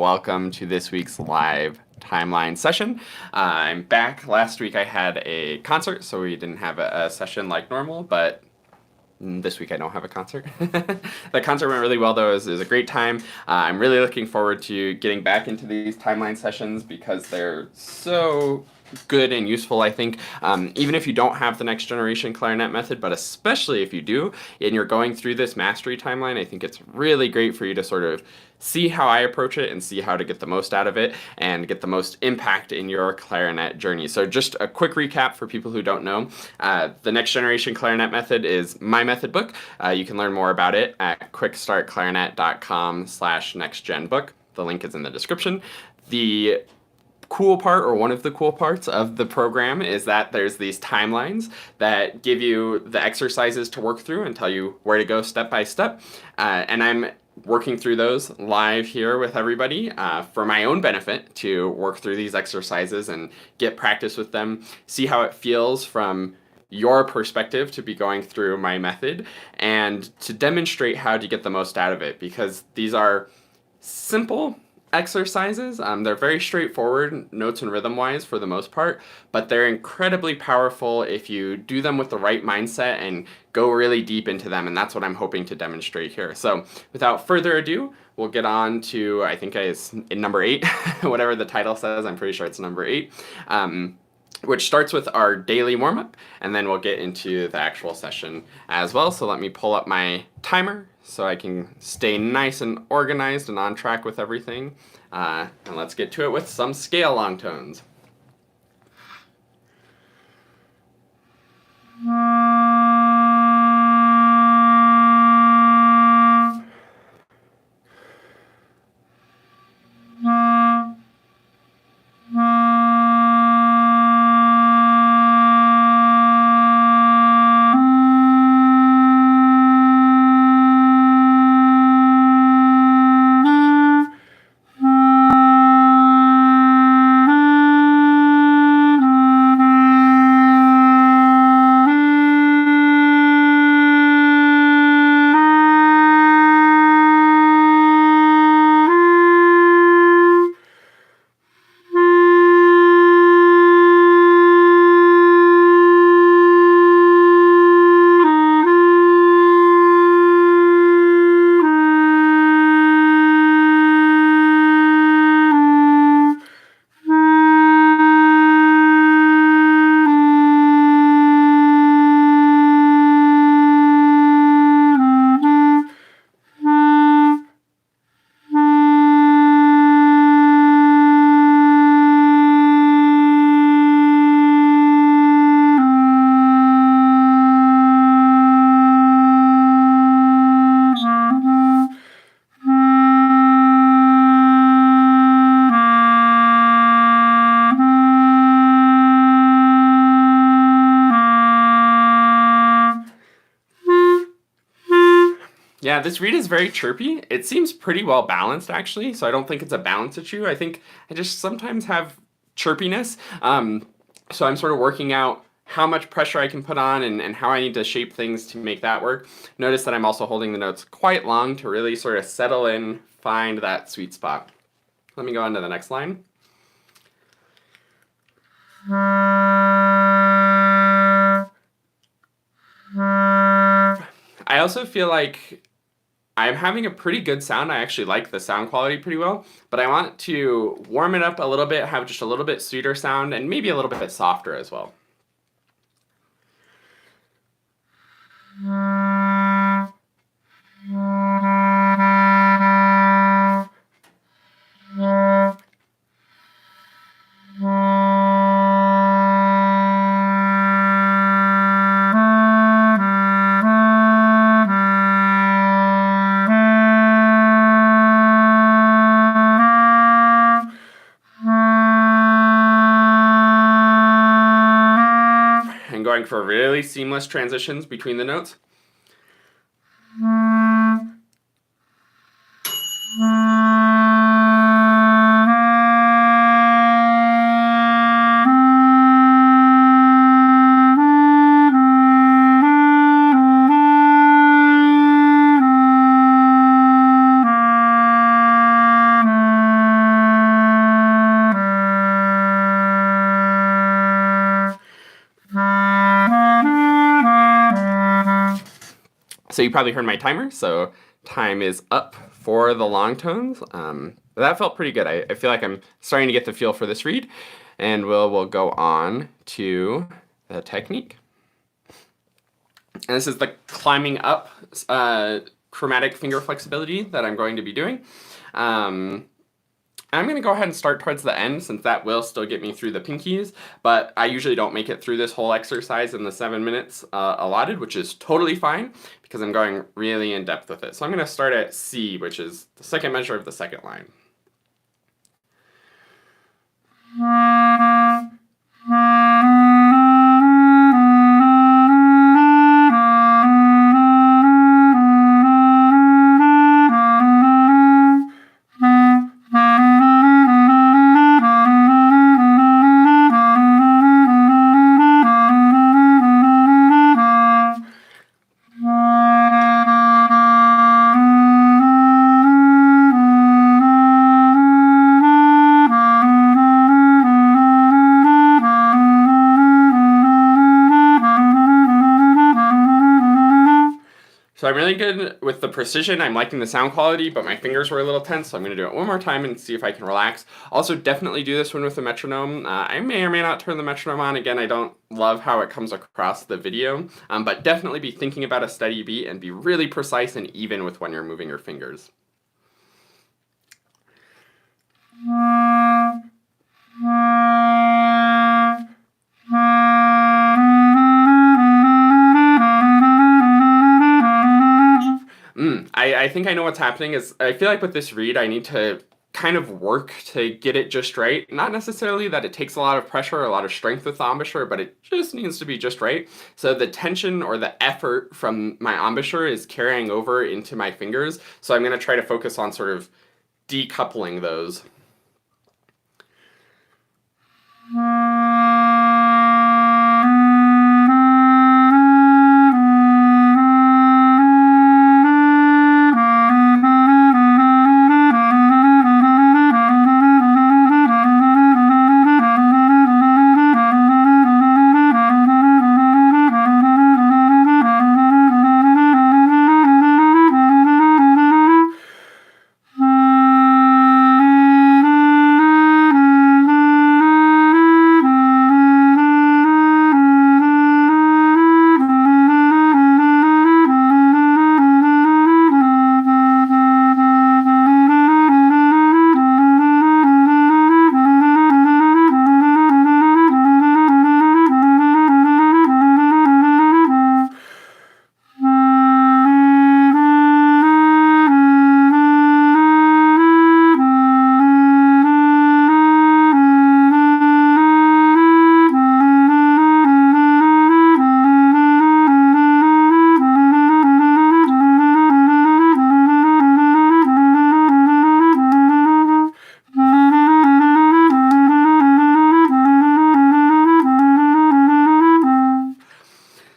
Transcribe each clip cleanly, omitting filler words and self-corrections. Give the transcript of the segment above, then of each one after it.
welcome to this week's live timeline session. I'm back. Last week I had a concert, so we didn't have a session like normal, but this week I don't have a concert. The concert went really well, though. It was a great time. I'm really looking forward to getting back into these timeline sessions because they're so good and useful, I think. Even if you don't have the next generation clarinet method, but especially if you do, and you're going through this mastery timeline, I think it's really great for you to sort of see how I approach it and see how to get the most out of it and get the most impact in your clarinet journey. So just a quick recap for people who don't know. The next generation clarinet method is my method book. You can learn more about it at quickstartclarinet.com/nextgenbook. The link is in the description. The cool part, or one of the cool parts of the program, is that there's these timelines that give you the exercises to work through and tell you where to go step by step. And I'm working through those live here with everybody for my own benefit, to work through these exercises and get practice with them, see how it feels from your perspective to be going through my method, and to demonstrate how to get the most out of it, because these are simple exercises. They're very straightforward, notes and rhythm wise for the most part, but they're incredibly powerful if you do them with the right mindset and go really deep into them, and that's what I'm hoping to demonstrate here. So without further ado, we'll get on to, I think it's in number 8, whatever the title says, I'm pretty sure it's number 8. Which starts with our daily warm-up, and then we'll get into the actual session as well. So let me pull up my timer so I can stay nice and organized and on track with everything. And let's get to it with some scale long tones. Yeah, this reed is very chirpy. It seems pretty well balanced, actually, so I don't think it's a balance issue. I think I just sometimes have chirpiness. So I'm sort of working out how much pressure I can put on and how I need to shape things to make that work. Notice that I'm also holding the notes quite long to really sort of settle in, find that sweet spot. Let me go on to the next line. I also feel like I'm having a pretty good sound. I actually like the sound quality pretty well, but I want to warm it up a little bit, have just a little bit sweeter sound, and maybe a little bit softer as well. Going for really seamless transitions between the notes. So you probably heard my timer, so time is up for the long tones. That felt pretty good. I feel like I'm starting to get the feel for this read, and we'll go on to the technique. And this is the climbing up chromatic finger flexibility that I'm going to be doing. I'm going to go ahead and start towards the end, since that will still get me through the pinkies, but I usually don't make it through this whole exercise in the 7 minutes allotted, which is totally fine because I'm going really in depth with it. So I'm going to start at C, which is the second measure of the second line. So I'm really good with the precision. I'm liking the sound quality, but my fingers were a little tense, so I'm going to do it one more time and see if I can relax. Also, definitely do this one with a metronome. I may or may not turn the metronome on. Again, I don't love how it comes across the video, but definitely be thinking about a steady beat and be really precise and even with when you're moving your fingers. I think I know what's happening. Is I feel like with this read, I need to kind of work to get it just right. Not necessarily that it takes a lot of pressure or a lot of strength with the embouchure, but it just needs to be just right. So the tension or the effort from my embouchure is carrying over into my fingers. So I'm going to try to focus on sort of decoupling those.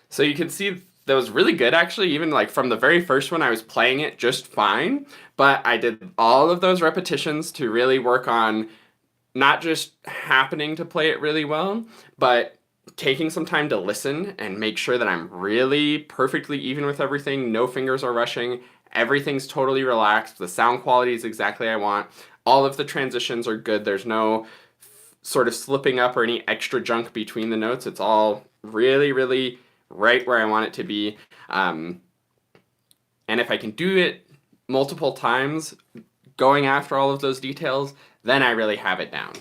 So you can see that was really good, actually. Even like from the very first one, I was playing it just fine, but I did all of those repetitions to really work on not just happening to play it really well, but taking some time to listen and make sure that I'm really perfectly even with everything. No fingers are rushing. Everything's totally relaxed. The sound quality is exactly I want. All of the transitions are good. There's no sort of slipping up or any extra junk between the notes. It's all really, really right where I want it to be. And if I can do it multiple times, going after all of those details, then I really have it down.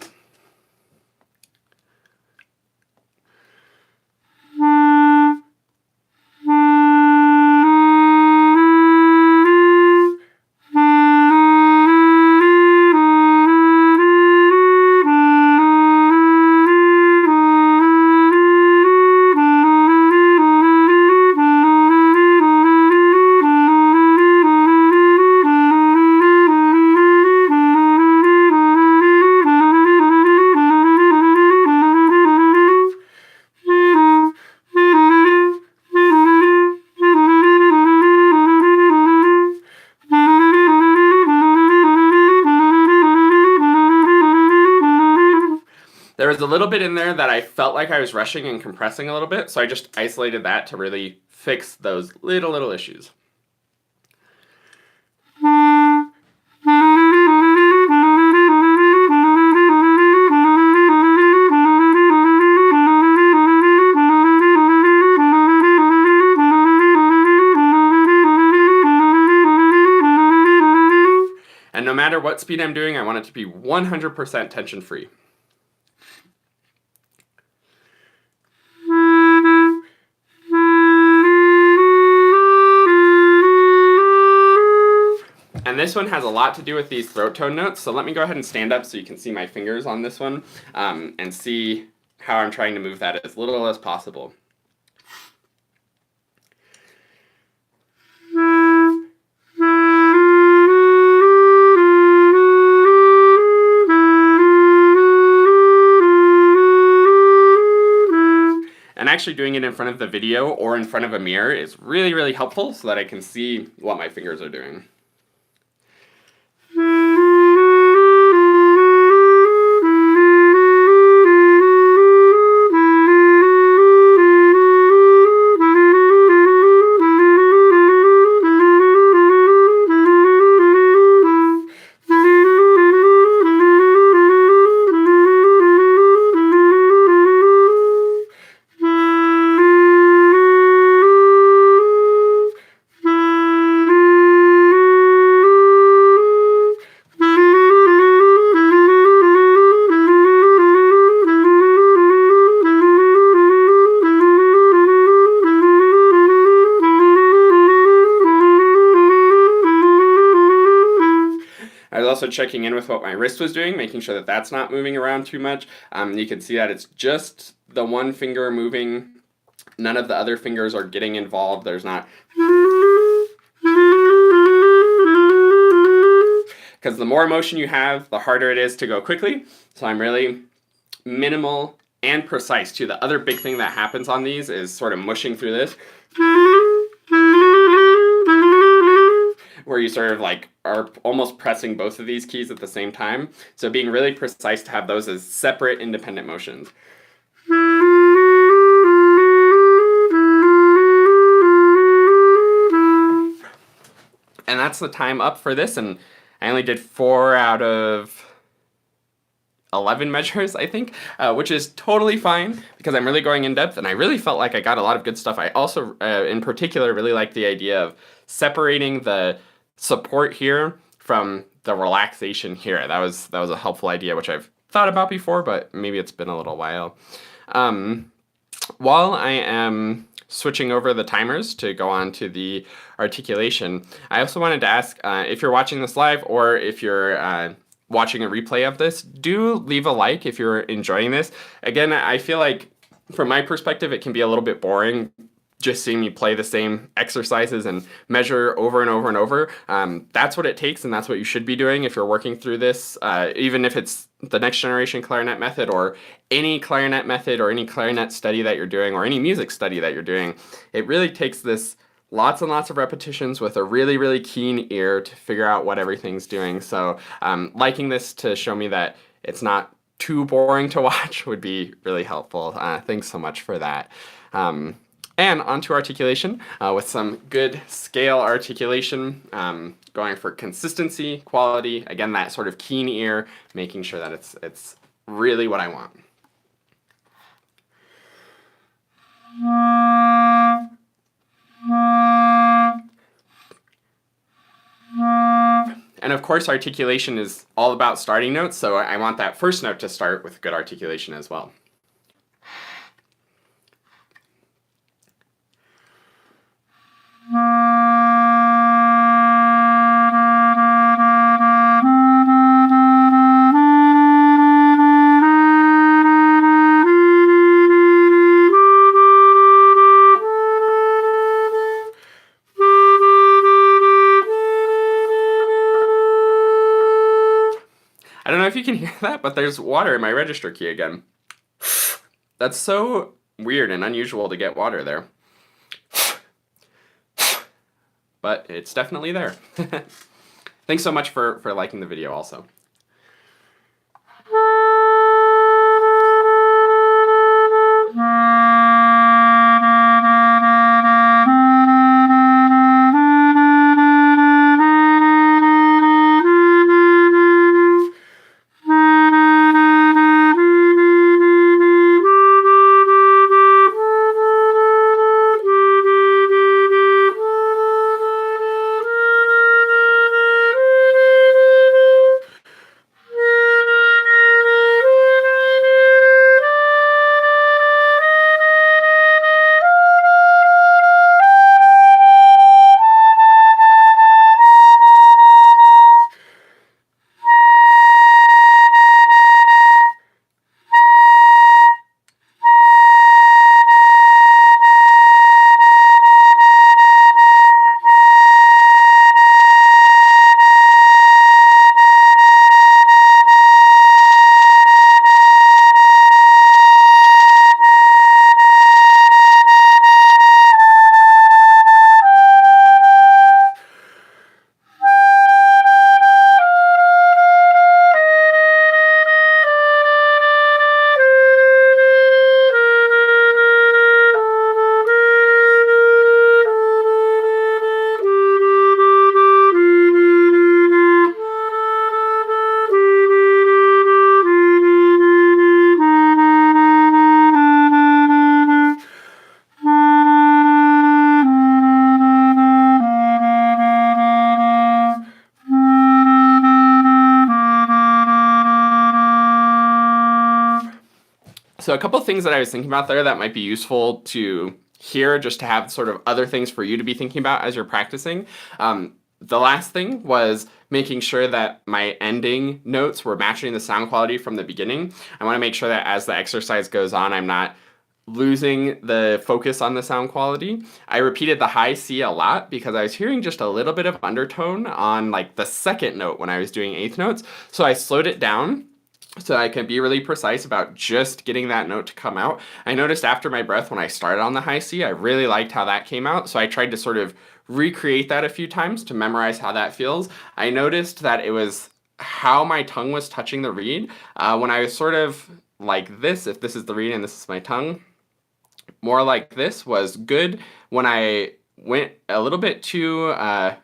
There was a little bit in there that I felt like I was rushing and compressing a little bit, so I just isolated that to really fix those little issues. matter what speed I'm doing, I want it to be 100% tension free. And this one has a lot to do with these throat tone notes, so let me go ahead and stand up so you can see my fingers on this one, and see how I'm trying to move that as little as possible. And actually doing it in front of the video or in front of a mirror is really, really helpful so that I can see what my fingers are doing. I was also checking in with what my wrist was doing, making sure that that's not moving around too much. You can see that it's just the one finger moving. None of the other fingers are getting involved. There's not... Because the more motion you have, the harder it is to go quickly. So I'm really minimal and precise too. The other big thing that happens on these is sort of mushing through this, where you sort of like are almost pressing both of these keys at the same time. So being really precise to have those as separate independent motions. And that's the time up for this, and I only did 4 out of 11 measures, I think, which is totally fine because I'm really going in depth, and I really felt like I got a lot of good stuff. I also, in particular, really like the idea of separating the support here from the relaxation here. That was a helpful idea, which I've thought about before, but maybe it's been a little while. While I am switching over the timers to go on to the articulation, I also wanted to ask if you're watching this live or if you're watching a replay of this, do leave a like if you're enjoying this. Again, I feel like from my perspective, it can be a little bit boring just seeing me play the same exercises and measure over and over and over. That's what it takes, and that's what you should be doing if you're working through this, even if it's the next generation clarinet method or any clarinet method or any clarinet study that you're doing or any music study that you're doing. It really takes this lots and lots of repetitions with a really, really keen ear to figure out what everything's doing. So liking this to show me that it's not too boring to watch would be really helpful. Thanks so much for that. And onto articulation with some good scale articulation, going for consistency, quality, again, that sort of keen ear, making sure that it's really what I want. And of course, articulation is all about starting notes, so I want that first note to start with good articulation as well. I don't know if you can hear that, but there's water in my register key again. That's so weird and unusual to get water there. But it's definitely there. Thanks so much for liking the video also. So a couple of things that I was thinking about there that might be useful to hear, just to have sort of other things for you to be thinking about as you're practicing. The last thing was making sure that my ending notes were matching the sound quality from the beginning. I want to make sure that as the exercise goes on, I'm not losing the focus on the sound quality. I repeated the high C a lot because I was hearing just a little bit of undertone on like the second note when I was doing eighth notes. So I slowed it down so I can be really precise about just getting that note to come out. I noticed after my breath when I started on the high C, I really liked how that came out. So I tried to sort of recreate that a few times to memorize how that feels. I noticed that it was how my tongue was touching the reed. When I was sort of like this, if this is the reed and this is my tongue, more like this was good. When I went a little bit too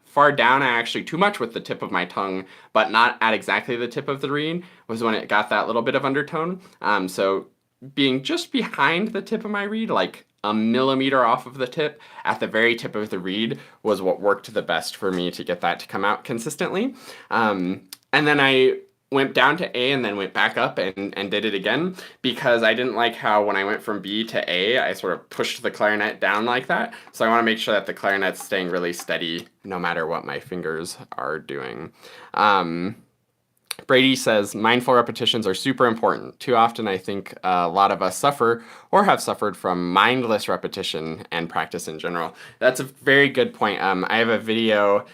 far down, actually too much with the tip of my tongue, but not at exactly the tip of the reed, was when it got that little bit of undertone. So being just behind the tip of my reed, like a millimeter off of the tip, at the very tip of the reed, was what worked the best for me to get that to come out consistently. And then I went down to A and then went back up and did it again, because I didn't like how when I went from B to A, I sort of pushed the clarinet down like that. So I want to make sure that the clarinet's staying really steady no matter what my fingers are doing. Brady says, mindful repetitions are super important. Too often I think a lot of us suffer or have suffered from mindless repetition and practice in general. That's a very good point. I have a video,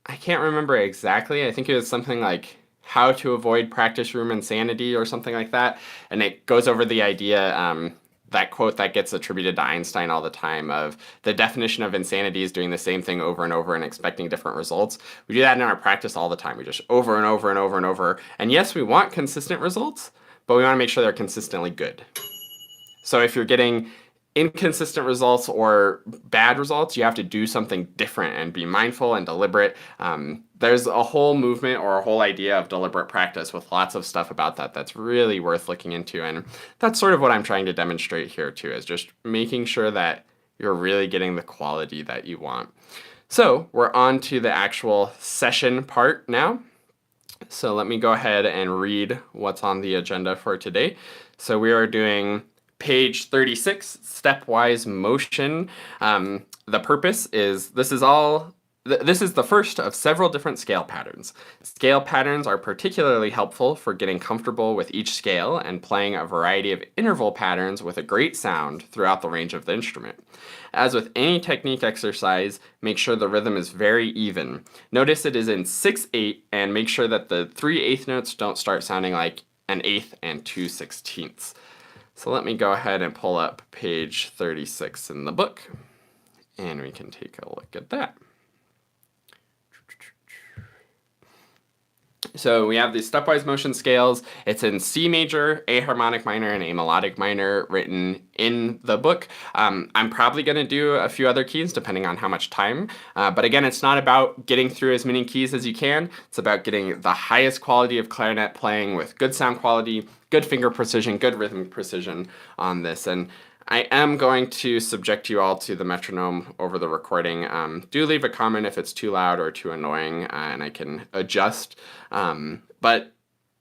I can't remember exactly. I think it was something like how to avoid practice room insanity or something like that. And it goes over the idea, that quote that gets attributed to Einstein all the time, of the definition of insanity is doing the same thing over and over and expecting different results. We do that in our practice all the time. We just over and over and over and over. And yes, we want consistent results, but we want to make sure they're consistently good. So if you're getting inconsistent results or bad results, you have to do something different and be mindful and deliberate. There's a whole movement or a whole idea of deliberate practice with lots of stuff about that that's really worth looking into. And that's sort of what I'm trying to demonstrate here too, is just making sure that you're really getting the quality that you want. So we're on to the actual session part now. So let me go ahead and read what's on the agenda for today. So we are doing page 36, Stepwise Motion. The purpose is, this is the first of several different scale patterns. Scale patterns are particularly helpful for getting comfortable with each scale and playing a variety of interval patterns with a great sound throughout the range of the instrument. As with any technique exercise, make sure the rhythm is very even. Notice it is in 6/8 and make sure that the 3/8 notes don't start sounding like an eighth and 2/16. So let me go ahead and pull up page 36 in the book, and we can take a look at that. So we have these stepwise motion scales. It's in C major, A harmonic minor, and A melodic minor written in the book. I'm probably going to do a few other keys depending on how much time. But again, it's not about getting through as many keys as you can. It's about getting the highest quality of clarinet playing with good sound quality, good finger precision, good rhythmic precision on this. And I am going to subject you all to the metronome over the recording. Do leave a comment if it's too loud or too annoying, and I can adjust. But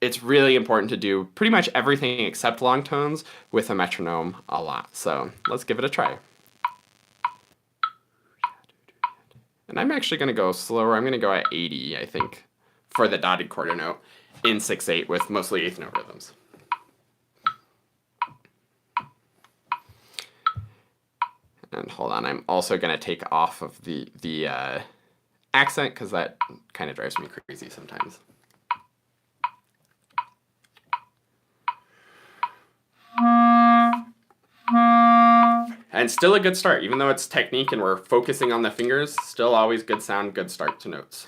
it's really important to do pretty much everything except long tones with a metronome a lot. So let's give it a try. And I'm actually going to go slower. I'm going to go at 80, I think, for the dotted quarter note in 6/8 with mostly eighth note rhythms. And hold on, I'm also going to take off of the accent because that kind of drives me crazy sometimes. And still a good start, even though it's technique and we're focusing on the fingers, still always good sound, good start to notes.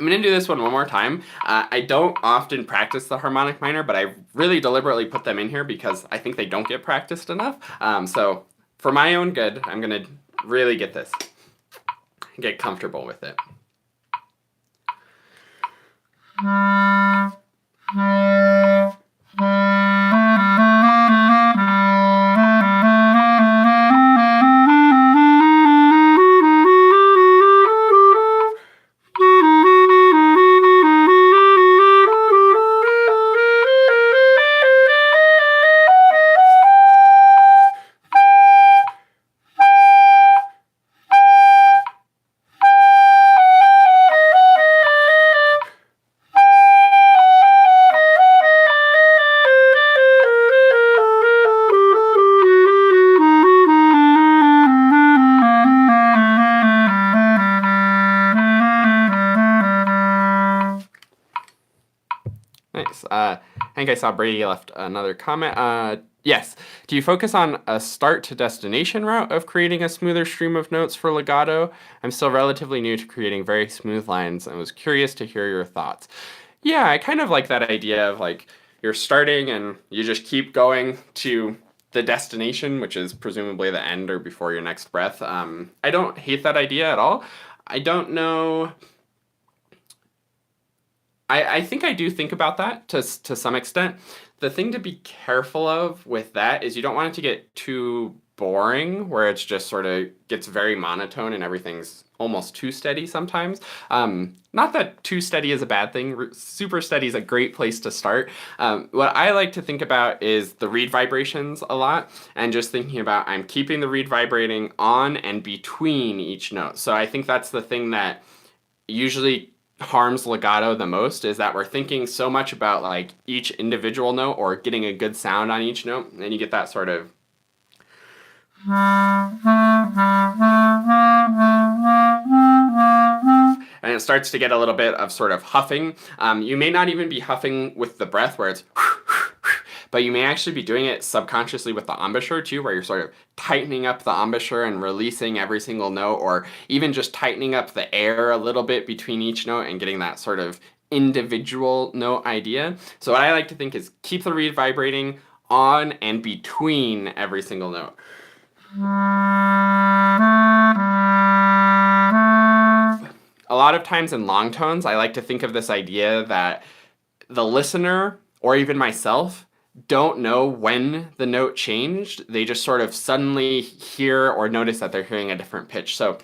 I'm going to do this one more time. I don't often practice the harmonic minor, but I really deliberately put them in here because I think they don't get practiced enough. So for my own good, I'm going to really get this, get comfortable with it. Nice. I think I saw Brady left another comment. Yes. Do you focus on a start to destination route of creating a smoother stream of notes for legato? I'm still relatively new to creating very smooth lines and was curious to hear your thoughts. Yeah, I kind of like that idea of like you're starting and you just keep going to the destination, which is presumably the end or before your next breath. I don't hate that idea at all. I don't know. I think I do think about that to some extent. The thing to be careful of with that is you don't want it to get too boring, where it's just sort of gets very monotone and everything's almost too steady sometimes. Not that too steady is a bad thing. Super steady is a great place to start. What I like to think about is the reed vibrations a lot, and just thinking about I'm keeping the reed vibrating on and between each note. So I think that's the thing that usually harms legato the most, is that we're thinking so much about like each individual note or getting a good sound on each note, and you get that sort of and it starts to get a little bit of sort of huffing. You may not even be huffing with the breath where it's but you may actually be doing it subconsciously with the embouchure too, where you're sort of tightening up the embouchure and releasing every single note, or even just tightening up the air a little bit between each note and getting that sort of individual note idea. So what I like to think is keep the reed vibrating on and between every single note. A lot of times in long tones, I like to think of this idea that the listener, or even myself, don't know when the note changed. They just sort of suddenly hear or notice that they're hearing a different pitch. So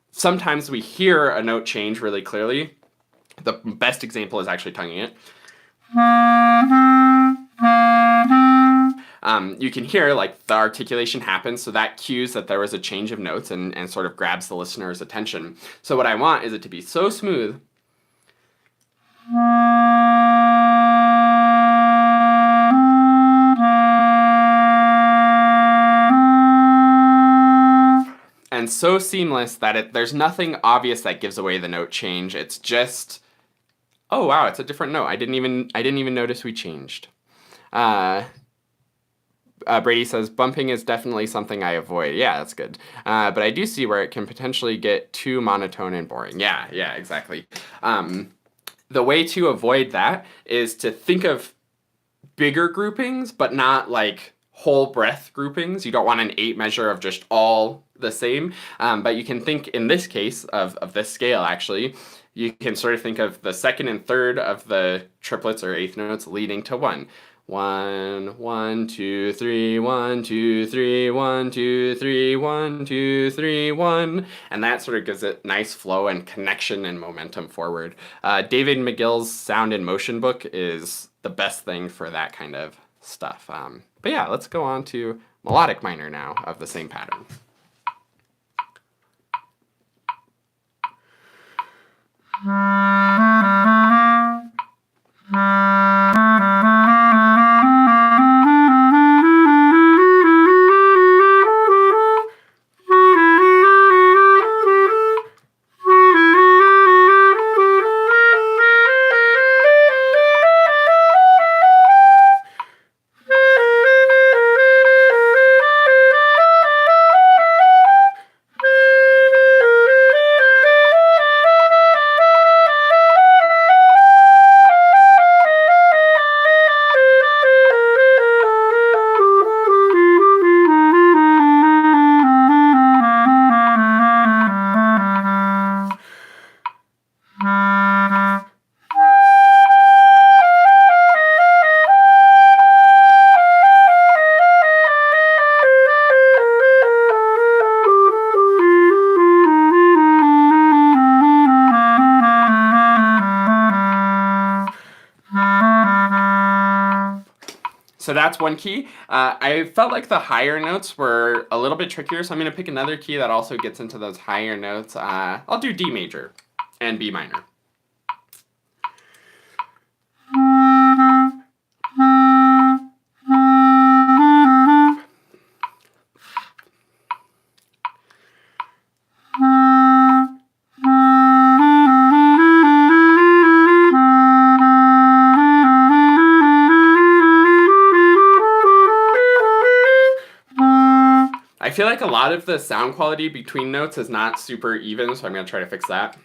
sometimes we hear a note change really clearly. The best example is actually tonguing it. You can hear like the articulation happens, so that cues that there was a change of notes and sort of grabs the listener's attention. So what I want is it to be so smooth and so seamless that there's nothing obvious that gives away the note change. It's just, oh wow, it's a different note. I didn't even notice we changed. Brady says bumping is definitely something I avoid. Yeah, that's good. But I do see where it can potentially get too monotone and boring. Yeah, exactly. The way to avoid that is to think of bigger groupings, but not like whole breath groupings. You don't want an 8 measure of just all the same. But you can think in this case of this scale actually, you can sort of think of the second and third of the triplets or eighth notes leading to 1. 1, 1, 2, 3, 1, 2, 3, 1, 2, 3, 1, 2, 3, 1. And that sort of gives it nice flow and connection and momentum forward. David McGill's Sound and Motion book is the best thing for that kind of stuff. But yeah, let's go on to melodic minor now of the same pattern. So that's one key. I felt like the higher notes were a little bit trickier, so I'm going to pick another key that also gets into those higher notes. I'll do D major and B minor. I feel like a lot of the sound quality between notes is not super even, so I'm going to try to fix that.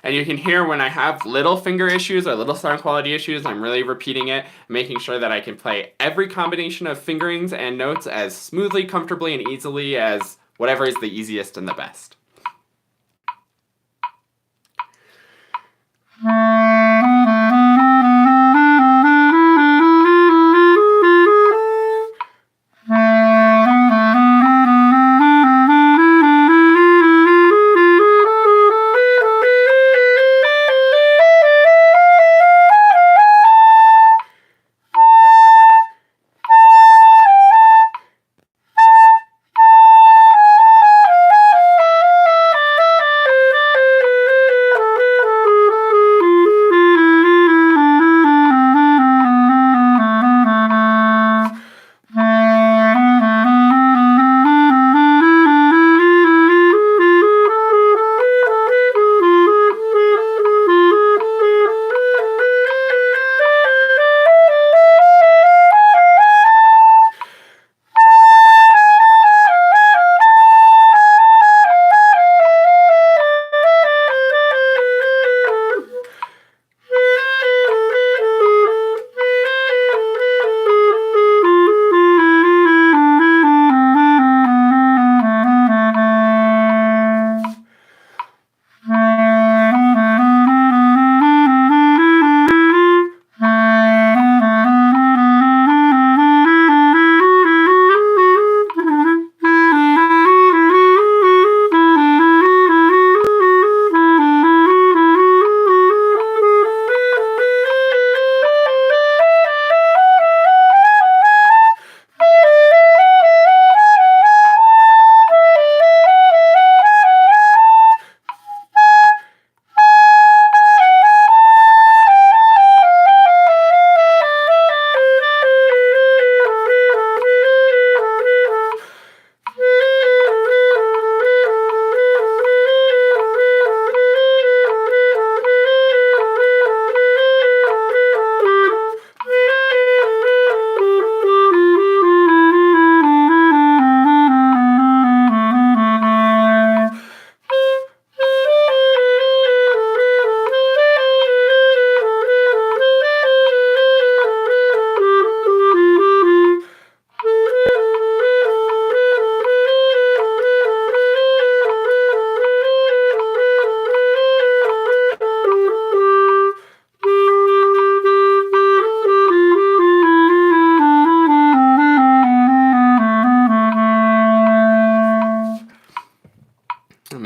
And you can hear when I have little finger issues or little sound quality issues, I'm really repeating it, making sure that I can play every combination of fingerings and notes as smoothly, comfortably, and easily as whatever is the easiest and the best.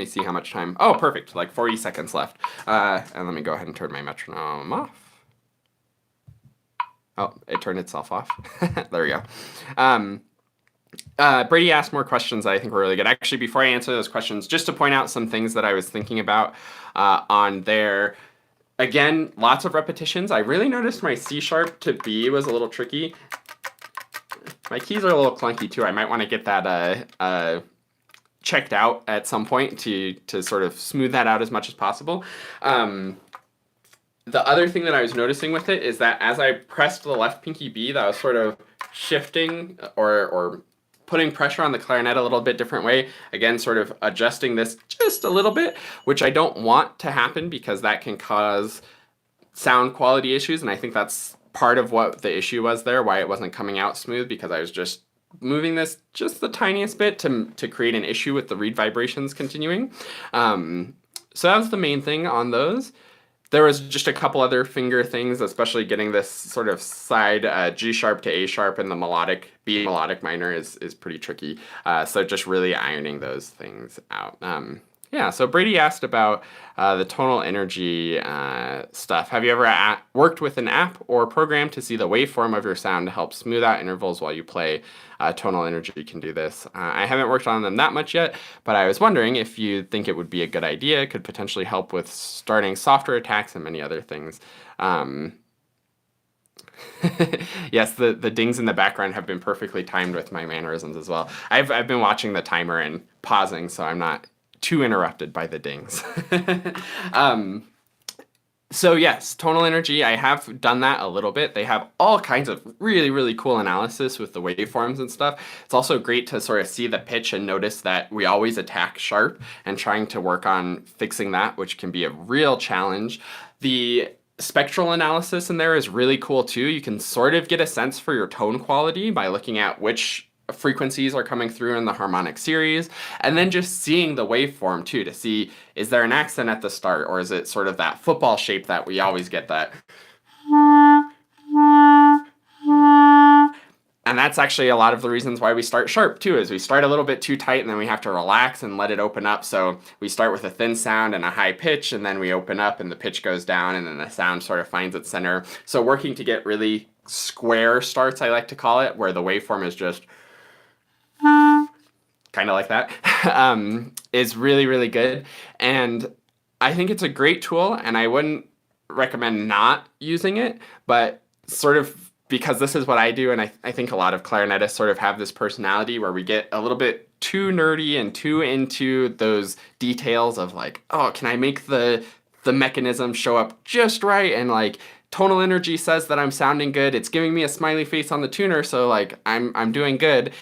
See how much time. Oh, perfect. Like 40 seconds left. And let me go ahead and turn my metronome off. Oh, it turned itself off. There we go. Brady asked more questions that I think were really good. Actually, before I answer those questions, just to point out some things that I was thinking about on there. Again, lots of repetitions. I really noticed my C sharp to B was a little tricky. My keys are a little clunky too. I might want to get that checked out at some point to sort of smooth that out as much as possible. The other thing that I was noticing with it is that as I pressed the left pinky B, that was sort of shifting or putting pressure on the clarinet a little bit different way. Again, sort of adjusting this just a little bit, which I don't want to happen because that can cause sound quality issues. And I think that's part of what the issue was there, why it wasn't coming out smooth, because I was just moving this just the tiniest bit to create an issue with the reed vibrations continuing. So that was the main thing on those. There was just a couple other finger things, especially getting this sort of side G sharp to A sharp in the melodic B melodic minor is pretty tricky. So just really ironing those things out. Yeah, so Brady asked about the tonal energy stuff. Have you ever worked with an app or program to see the waveform of your sound to help smooth out intervals while you play? Tonal Energy can do this. I haven't worked on them that much yet, but I was wondering if you think it would be a good idea. It could potentially help with starting software attacks and many other things. Yes, the dings in the background have been perfectly timed with my mannerisms as well. I've been watching the timer and pausing, so I'm not too interrupted by the dings. So yes, tonal energy, I have done that a little bit. They have all kinds of really, really cool analysis with the waveforms and stuff. It's also great to sort of see the pitch and notice that we always attack sharp and trying to work on fixing that, which can be a real challenge. The spectral analysis in there is really cool too. You can sort of get a sense for your tone quality by looking at which frequencies are coming through in the harmonic series, and then just seeing the waveform too to see, is there an accent at the start, or is it sort of that football shape that we always get, that. And that's actually a lot of the reasons why we start sharp too, is we start a little bit too tight and then we have to relax and let it open up. So we start with a thin sound and a high pitch, and then we open up and the pitch goes down and then the sound sort of finds its center. So working to get really square starts, I like to call it, where the waveform is just kind of like that, is really, really good. And I think it's a great tool, and I wouldn't recommend not using it, but sort of because this is what I do, and I think a lot of clarinetists sort of have this personality where we get a little bit too nerdy and too into those details of like, oh, can I make the mechanism show up just right? And like, tonal energy says that I'm sounding good. It's giving me a smiley face on the tuner, so like I'm doing good.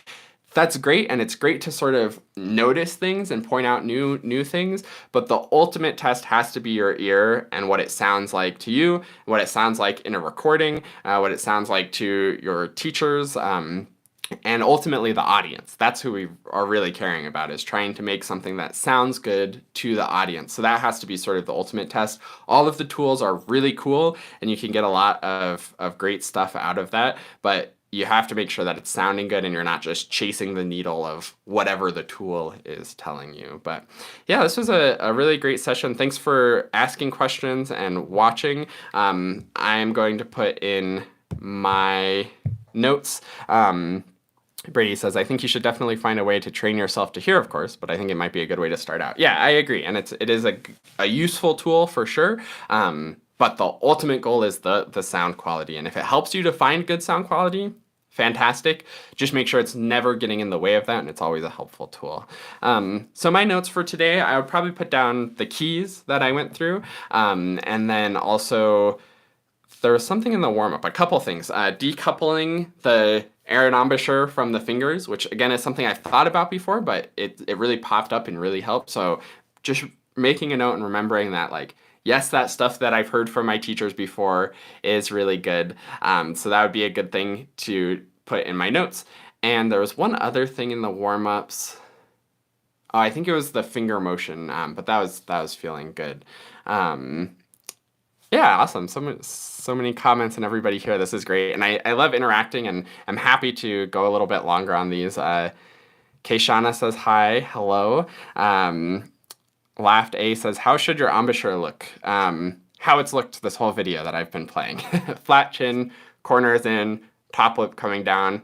That's great, and it's great to sort of notice things and point out new things, but the ultimate test has to be your ear and what it sounds like to you, what it sounds like in a recording, what it sounds like to your teachers, and ultimately the audience. That's who we are really caring about, is trying to make something that sounds good to the audience. So that has to be sort of the ultimate test. All of the tools are really cool, and you can get a lot of great stuff out of that, but you have to make sure that it's sounding good and you're not just chasing the needle of whatever the tool is telling you. But yeah, this was a really great session. Thanks for asking questions and watching. I'm going to put in my notes. Brady says, I think you should definitely find a way to train yourself to hear, of course, but I think it might be a good way to start out. Yeah, I agree. And it is a useful tool for sure. But the ultimate goal is the sound quality. And if it helps you to find good sound quality, fantastic. Just make sure it's never getting in the way of that, and it's always a helpful tool. So my notes for today, I would probably put down the keys that I went through, and then also there was something in the warm-up, a couple things. Decoupling the air and embouchure from the fingers, which again is something I've thought about before, but it really popped up and really helped. So just making a note and remembering that, like, yes, that stuff that I've heard from my teachers before is really good. So that would be a good thing to put in my notes. And there was one other thing in the warm-ups. Oh, I think it was the finger motion, but that was feeling good. Yeah, awesome. So many comments and everybody here. This is great. And I love interacting, and I'm happy to go a little bit longer on these. Keishana says hi, hello. Laughed A says, how should your embouchure look? How it's looked this whole video that I've been playing. Flat chin, corners in, top lip coming down.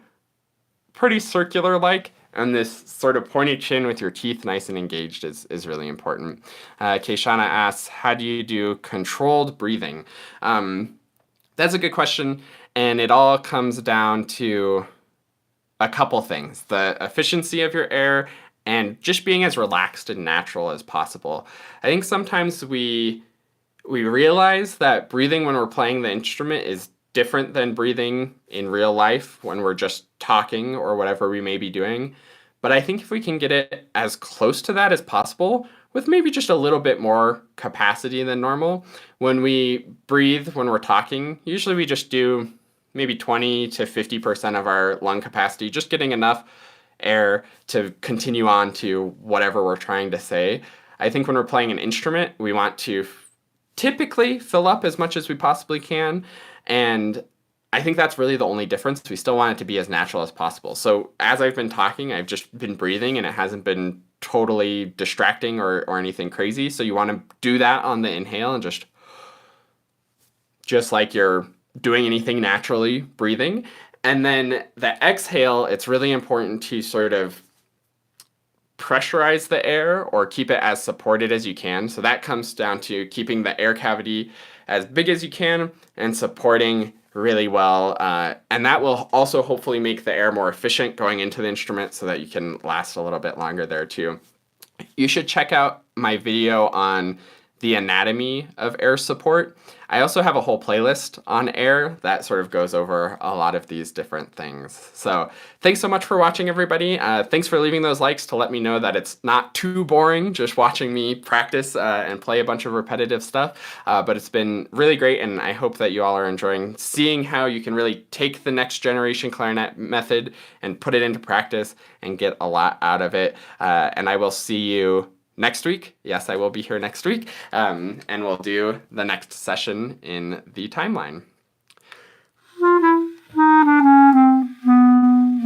Pretty circular-like. And this sort of pointed chin with your teeth nice and engaged is really important. Keishana asks, how do you do controlled breathing? That's a good question, and it all comes down to a couple things: the efficiency of your air and just being as relaxed and natural as possible. I think sometimes we realize that breathing when we're playing the instrument is different than breathing in real life when we're just talking or whatever we may be doing. But I think if we can get it as close to that as possible, with maybe just a little bit more capacity than normal, when we breathe when we're talking, usually we just do maybe 20 to 50% of our lung capacity, just getting enough air to continue on to whatever we're trying to say. I think when we're playing an instrument, we want to typically fill up as much as we possibly can. And I think that's really the only difference. We still want it to be as natural as possible. So as I've been talking, I've just been breathing and it hasn't been totally distracting or anything crazy. So you want to do that on the inhale and just like you're doing anything naturally breathing. And then the exhale, it's really important to sort of pressurize the air or keep it as supported as you can. So that comes down to keeping the air cavity as big as you can and supporting really well. And that will also hopefully make the air more efficient going into the instrument so that you can last a little bit longer there too. You should check out my video on the anatomy of air support. I also have a whole playlist on air that sort of goes over a lot of these different things. So thanks so much for watching, everybody. Thanks for leaving those likes to let me know that it's not too boring just watching me practice and play a bunch of repetitive stuff. But it's been really great, and I hope that you all are enjoying seeing how you can really take the next generation clarinet method and put it into practice and get a lot out of it. And I will see you next week. Yes, I will be here next week. And we'll do the next session in the timeline.